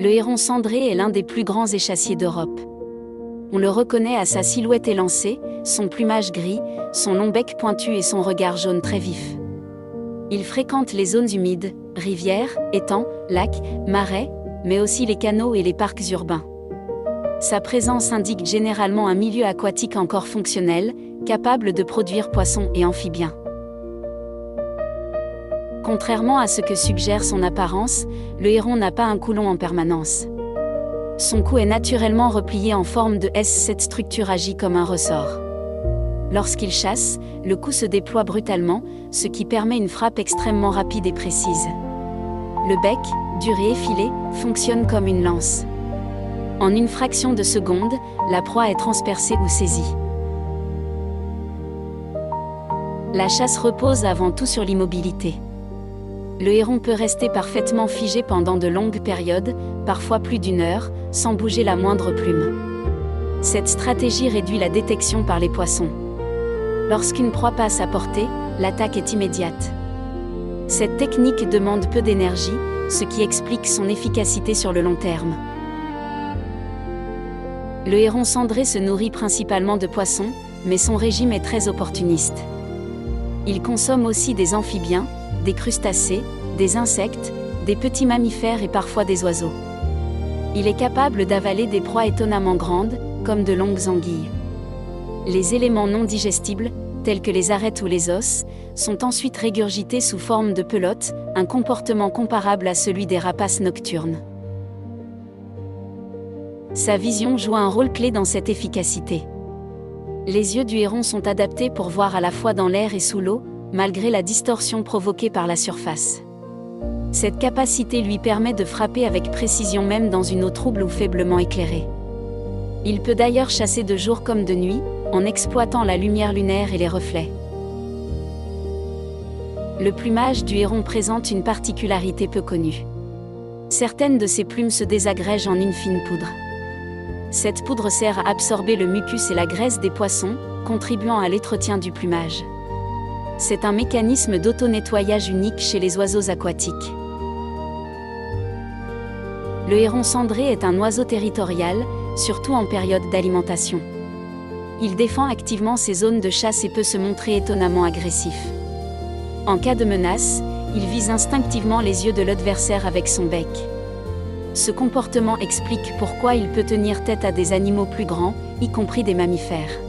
Le héron cendré est l'un des plus grands échassiers d'Europe. On le reconnaît à sa silhouette élancée, son plumage gris, son long bec pointu et son regard jaune très vif. Il fréquente les zones humides, rivières, étangs, lacs, marais, mais aussi les canaux et les parcs urbains. Sa présence indique généralement un milieu aquatique encore fonctionnel, capable de produire poissons et amphibiens. Contrairement à ce que suggère son apparence, le héron n'a pas un coulon en permanence. Son cou est naturellement replié en forme de S. Cette structure agit comme un ressort. Lorsqu'il chasse, le cou se déploie brutalement, ce qui permet une frappe extrêmement rapide et précise. Le bec, dur et effilé, fonctionne comme une lance. En une fraction de seconde, la proie est transpercée ou saisie. La chasse repose avant tout sur l'immobilité. Le héron peut rester parfaitement figé pendant de longues périodes, parfois plus d'1 heure, sans bouger la moindre plume. Cette stratégie réduit la détection par les poissons. Lorsqu'une proie passe à portée, l'attaque est immédiate. Cette technique demande peu d'énergie, ce qui explique son efficacité sur le long terme. Le héron cendré se nourrit principalement de poissons, mais son régime est très opportuniste. Il consomme aussi des amphibiens, des crustacés, des insectes, des petits mammifères et parfois des oiseaux. Il est capable d'avaler des proies étonnamment grandes, comme de longues anguilles. Les éléments non digestibles, tels que les arêtes ou les os, sont ensuite régurgités sous forme de pelote, un comportement comparable à celui des rapaces nocturnes. Sa vision joue un rôle clé dans cette efficacité. Les yeux du héron sont adaptés pour voir à la fois dans l'air et sous l'eau, malgré la distorsion provoquée par la surface. Cette capacité lui permet de frapper avec précision même dans une eau trouble ou faiblement éclairée. Il peut d'ailleurs chasser de jour comme de nuit, en exploitant la lumière lunaire et les reflets. Le plumage du héron présente une particularité peu connue. Certaines de ses plumes se désagrègent en une fine poudre. Cette poudre sert à absorber le mucus et la graisse des poissons, contribuant à l'entretien du plumage. C'est un mécanisme d'auto-nettoyage unique chez les oiseaux aquatiques. Le héron cendré est un oiseau territorial, surtout en période d'alimentation. Il défend activement ses zones de chasse et peut se montrer étonnamment agressif. En cas de menace, il vise instinctivement les yeux de l'adversaire avec son bec. Ce comportement explique pourquoi il peut tenir tête à des animaux plus grands, y compris des mammifères.